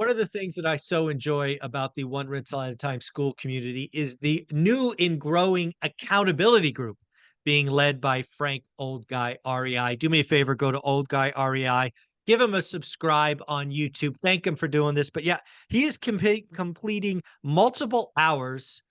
One of the things that I so enjoy about the One Rental at a Time school community is the new and growing accountability group being led by Frank Old Guy REI. Do me a favor, go to Old Guy REI, give him a subscribe on YouTube. Thank him for doing this. But yeah, he is completing multiple hours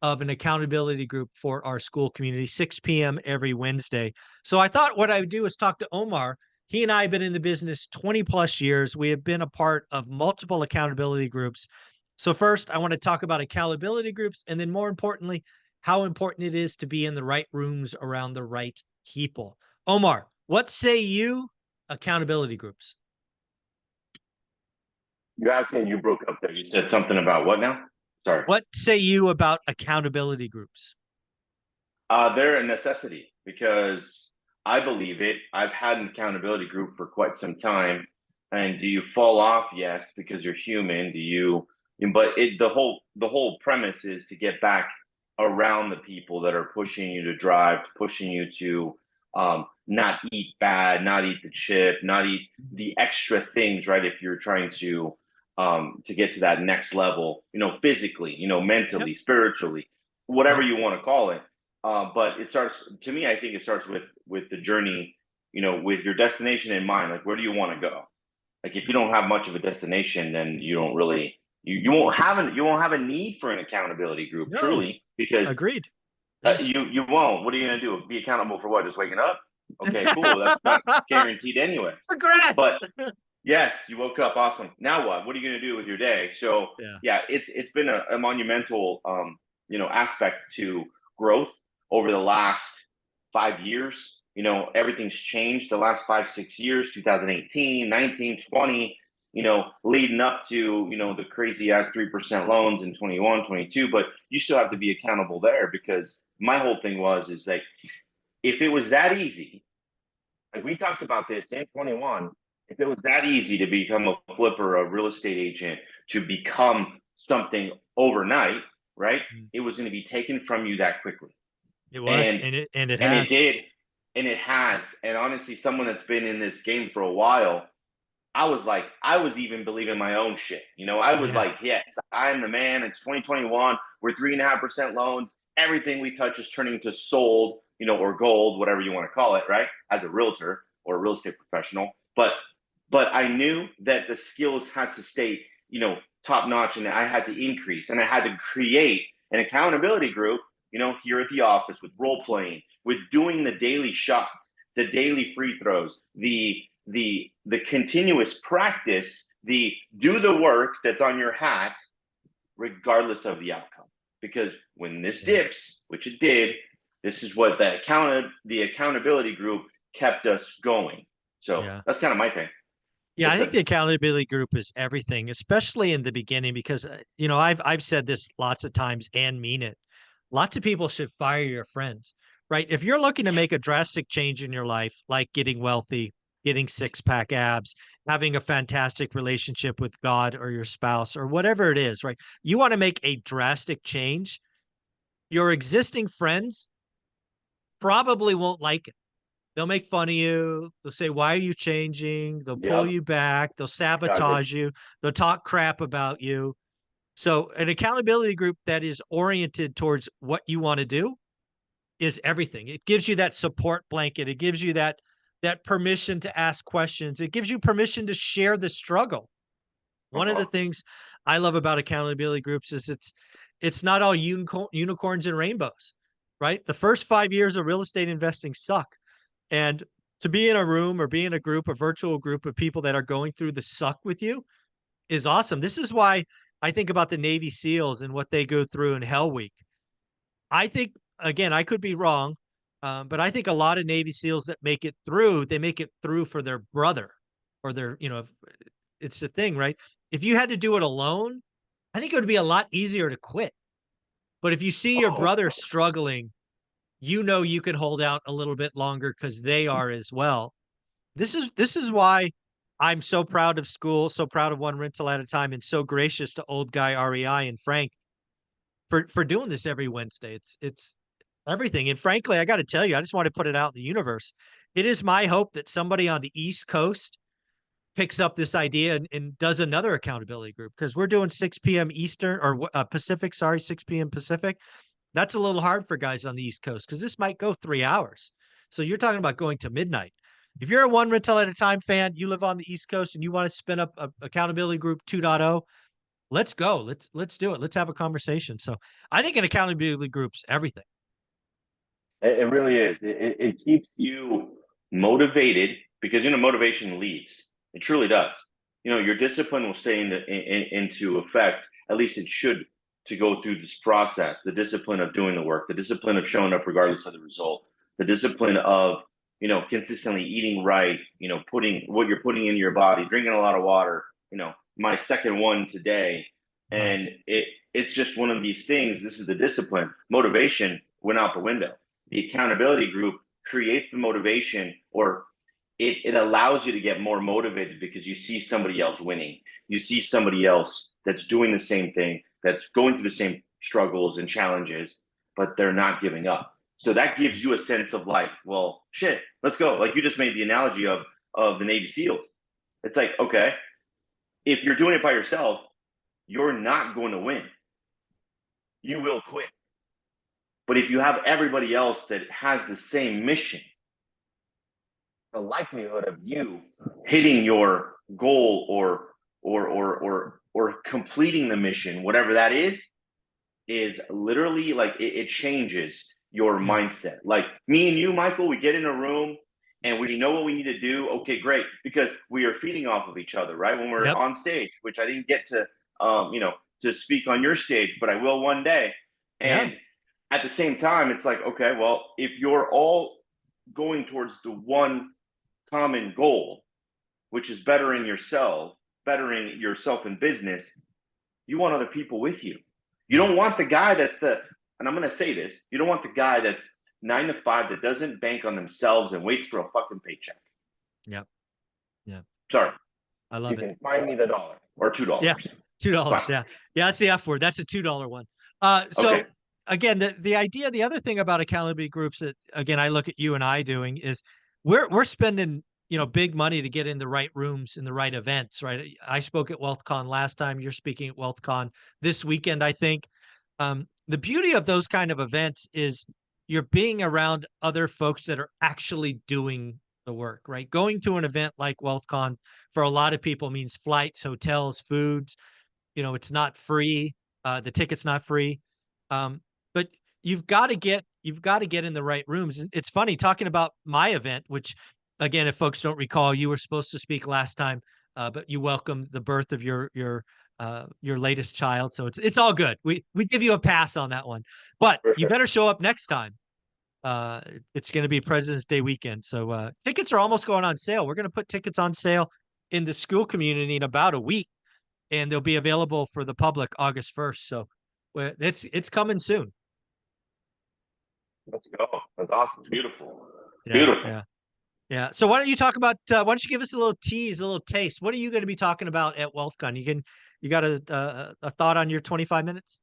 of an accountability group for our school community, 6 p.m. every Wednesday. So I thought what I would do is talk to Omar. He and I have been in the business 20 plus years. We have been a part of multiple accountability groups. So first, I want to talk about accountability groups, and then more importantly, how important it is to be in the right rooms around the right people. Omar, what say you accountability groups? You asked me, you broke up there. You said something about what now? Sorry. What say you about accountability groups? They're a necessity because I believe it. I've had an accountability group for quite some time. And do you fall off? Yes, because you're human. Do you? But the whole premise is to get back around the people that are pushing you to drive, pushing you to not eat bad, not eat the chip, not eat the extra things, right? If you're trying to get to that next level, physically, Yep. mentally, spiritually, whatever Yep. you want to call it. But it starts to me. I think it starts with the journey, with your destination in mind. Like, where do you want to go? Like, if you don't have much of a destination, then you don't really you won't have a need for an accountability group No, truly because agreed. Yeah. you won't. What are you gonna do? Be accountable for what? Just waking up? Okay, cool. That's not guaranteed anyway. Congrats. But yes, you woke up. Awesome. Now what? What are you going to do with your day? So Yeah. yeah, it's been a monumental aspect to growth over the last 5 years. Everything's changed the last 5 6 years, 2018, 19, 20. Leading up to the crazy ass 3% loans in 21, 22. But you still have to be accountable there because my whole thing is like if it was that easy, like we talked about this in 21, if it was that easy to become a flipper, a real estate agent, to become something overnight, right? Mm. It was going to be taken from you that quickly. It was, And and it and it has. did, and it has. And honestly, someone that's been in this game for a while, I was like, I was even believing my own shit. I was Yeah. like, yes, I'm the man. It's 2021. We're 3.5% loans. Everything we touch is turning to sold, or gold, whatever you want to call it, right? As a realtor or a real estate professional. But I knew that the skills had to stay, top notch, and I had to increase, and I had to create an accountability group, here at the office with role playing, with doing the daily shots, the daily free throws, the continuous practice, the do the work that's on your hat, regardless of the outcome. Because when this Yeah. dips, which it did, this is what the accountability group kept us going. So Yeah. that's kind of my thing. Yeah, I It's think a the accountability group is everything, especially in the beginning, because I've said this lots of times and mean it. Lots of people should fire your friends, right? If you're looking to make a drastic change in your life, like getting wealthy, getting six-pack abs, having a fantastic relationship with God or your spouse or whatever it is, right? You want to make a drastic change. Your existing friends probably won't like it. They'll make fun of you. They'll say, "Why are you changing?" They'll pull yep, you back. They'll exactly. sabotage you. They'll talk crap about you. So, an accountability group that is oriented towards what you want to do is everything. It gives you that support blanket. It gives you that permission to ask questions. It gives you permission to share the struggle. One of the Uh-huh. things I love about accountability groups is it's not all unicorns and rainbows, right? The first 5 years of real estate investing suck. And to be in a room or be in a group, a virtual group of people that are going through the suck with you is awesome. This is why I think about the Navy SEALs and what they go through in Hell Week. I think, again, I could be wrong, but I think a lot of Navy SEALs that make it through, they make it through for their brother or it's the thing, right? If you had to do it alone, I think it would be a lot easier to quit. But if you see your Oh, brother struggling, you can hold out a little bit longer because they are as well. This is why I'm so proud of school, so proud of One Rental at a Time, and so gracious to Old Guy REI and Frank for doing this every Wednesday. It's everything. And frankly, I got to tell you, I just want to put it out in the universe. It is my hope that somebody on the East Coast picks up this idea and does another accountability group, because we're doing 6 p.m. Eastern or Pacific, sorry, 6 p.m. Pacific. That's a little hard for guys on the East Coast because this might go 3 hours. So you're talking about going to midnight. If you're a one rental at a time fan, you live on the East Coast and you want to spin up a accountability group 2.0, let's go. Let's do it. Let's have a conversation. So I think an accountability group's everything. It really is. It keeps you motivated because motivation leaves. It truly does. Your discipline will stay into effect. At least it should, to go through this process. The discipline of doing the work, the discipline of showing up regardless of the result, the discipline of consistently eating right. Putting what you're putting into your body, drinking a lot of water. My second one today, and Nice. it's just one of these things. This is the discipline. Motivation went out the window. The accountability group creates the motivation, or it allows you to get more motivated because you see somebody else winning. You see somebody else that's doing the same thing, that's going through the same struggles and challenges, but they're not giving up. So that gives you a sense of like, well, shit, let's go. Like you just made the analogy of the Navy SEALs. It's like, okay, if you're doing it by yourself, you're not going to win. You will quit. But if you have everybody else that has the same mission, the likelihood of you hitting your goal or completing the mission, whatever that is literally like it changes your mindset. Like me and you, Michael, we get in a room and we know what we need to do. Okay, great, because we are feeding off of each other, right? When we're Yep. on stage, which I didn't get to speak on your stage, but I will one day. Yeah. And at the same time, it's like, okay, well, if you're all going towards the one common goal, which is bettering yourself in business, you want other people with you. You don't want the guy and I'm going to say this, you don't want the guy that's 9 to 5 that doesn't bank on themselves and waits for a fucking paycheck. Yep. Yeah. Sorry. I love it. You can find me the $1 or $2. Yeah. $2. Fine. Yeah. Yeah. That's the F word. That's a $2 one. So Okay. again, the idea, the other thing about accountability groups that, again, I look at you and I doing is we're spending, big money to get in the right rooms in the right events, right? I spoke at WealthCon last time. You're speaking at WealthCon this weekend, I think. The beauty of those kind of events is you're being around other folks that are actually doing the work, right? Going to an event like WealthCon for a lot of people means flights, hotels, foods. It's not free. The ticket's not free. But you've got to get in the right rooms. It's funny talking about my event, which, again, if folks don't recall, you were supposed to speak last time, but you welcomed the birth of your latest child, so it's all good. We give you a pass on that one, but you better show up next time. Uh, it's going to be President's Day weekend, so tickets are almost going on sale. We're going to put tickets on sale in the school community in about a week, and they'll be available for the public August 1st. So it's coming soon. Let's go. That's awesome. Beautiful. Yeah, Beautiful. yeah, yeah. So why don't you talk about? Why don't you give us a little tease, a little taste? What are you going to be talking about at WealthCon? You got a thought on your 25 minutes?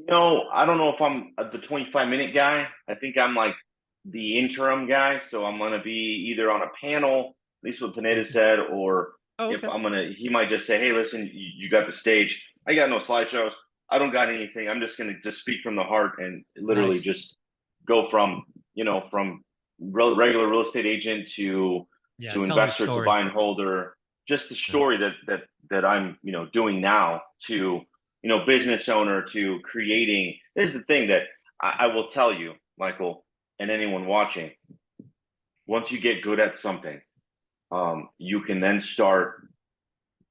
No, I don't know if I'm the 25-minute guy. I think I'm like the interim guy. So I'm gonna be either on a panel, at least what Pineda said, or Oh, if okay. he might just say, "Hey, listen, you got the stage. I got no slideshows. I don't got anything. I'm just gonna just speak from the heart and literally Nice. just go from regular real estate agent Yeah, to tell your investor to story. buy and holder. Just the Yeah. story that I'm doing now to business owner to creating. This is the thing that I will tell you, Michael, and anyone watching. Once you get good at something, you can then start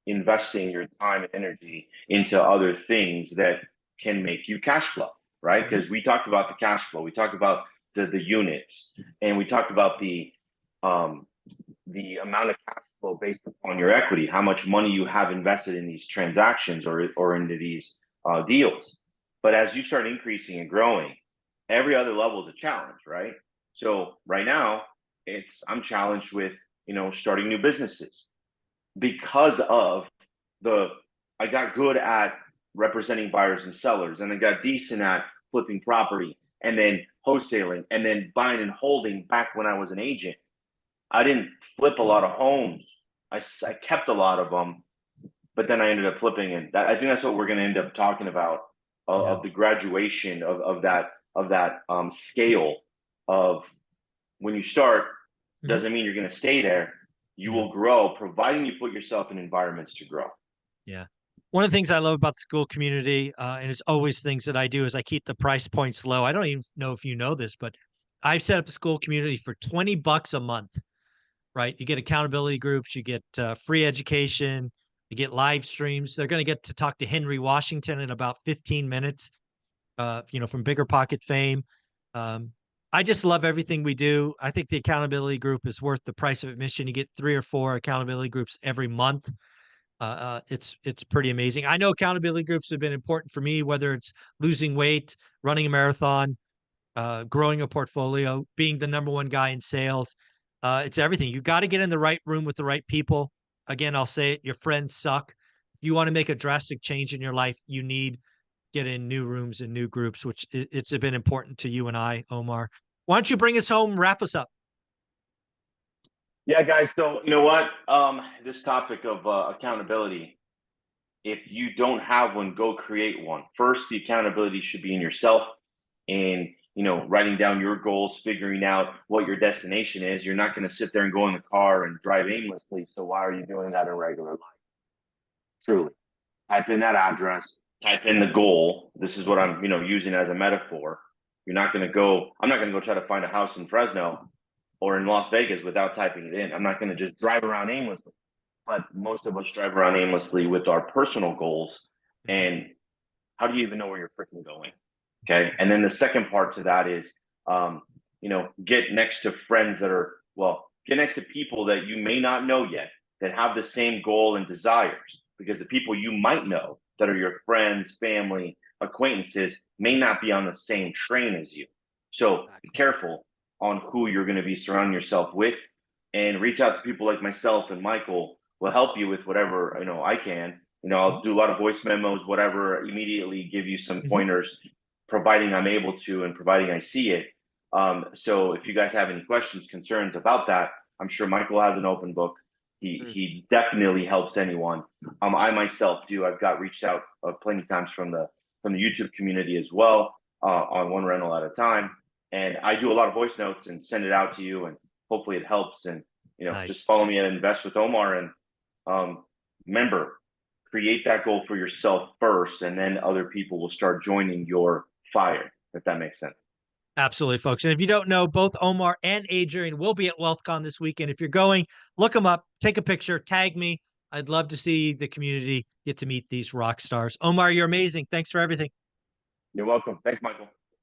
investing your time and energy into other things that can make you cash flow, right? Mhm. Because we talked about the cash flow, we talked about the units, and we talked about the amount of cash flow based upon your equity, how much money you have invested in these transactions or into these deals. But as you start increasing and growing, every other level is a challenge, right? So right now, I'm challenged with starting new businesses because of the I got good at representing buyers and sellers, and I got decent at flipping property, and then wholesaling, and then buying and holding back when I was an agent. I didn't flip a lot of homes I kept a lot of them, but then I ended up flipping, and I think that's what we're going to end up talking about Yeah. of the graduation of that scale of when you start Mhm. doesn't mean you're going to stay there. You Yeah. will grow, providing you put yourself in environments to grow. Yeah. One of the things I love about the school community, and it's always things that I do, is I keep the price points low. I don't even know if you know this, but I've set up a school community for $20 a month, right? You get accountability groups, you get free education, you get live streams. They're going to get to talk to Henry Washington in about 15 minutes, from Bigger Pocket fame. Um, I just love everything we do. I think the accountability group is worth the price of admission. You get 3 or 4 accountability groups every month. It's pretty amazing. I know accountability groups have been important for me, whether it's losing weight, running a marathon, growing a portfolio, being the number one guy in sales. It's everything. You got to get in the right room with the right people. Again, I'll say it: your friends suck. If you want to make a drastic change in your life, you need get in new rooms and new groups, which it's been important to you and I, Omar. Why don't you bring us home, wrap us up? Yeah, guys. So you know what? This topic of accountability. If you don't have one, go create one. First, the accountability should be in yourself, and writing down your goals, figuring out what your destination is. You're not going to sit there and go in the car and drive aimlessly. So why are you doing that in regular life? Truly, type in that address, type in the goal. This is what I'm, using as a metaphor. You're not going to go. I'm not going to go try to find a house in Fresno or in Las Vegas without typing it in. I'm not going to just drive around aimlessly. But most of us drive around aimlessly with our personal goals. Mhm. And how do you even know where you're freaking going? Okay. And then the second part to that is, get next to friends that are, well, get next to people that you may not know yet that have the same goal and desires, because the people you might know that are your friends, family, acquaintances may not be on the same train as you. So be Exactly. careful on who you're going to be surrounding yourself with, and reach out to people like myself and Michael will help you with whatever I can. I'll do a lot of voice memos, whatever, immediately give you some Mhm. pointers, providing I'm able to and providing I see it. So if you guys have any questions, concerns about that, I'm sure Michael has an open book. Mhm. He definitely helps anyone. I myself do. I've got reached out plenty of times from the YouTube community as well, on one rental at a time, and I do a lot of voice notes and send it out to you, and hopefully it helps. And just Nice. follow me at Invest with Omar, and remember, create that goal for yourself first, and then other people will start joining your fire, if that makes sense. Absolutely, folks. And if you don't know, both Omar and Adrian will be at WealthCon this weekend. If you're going, look them up, take a picture, tag me. I'd love to see the community get to meet these rock stars. Omar, you're amazing. Thanks for everything. You're welcome. Thanks, Michael.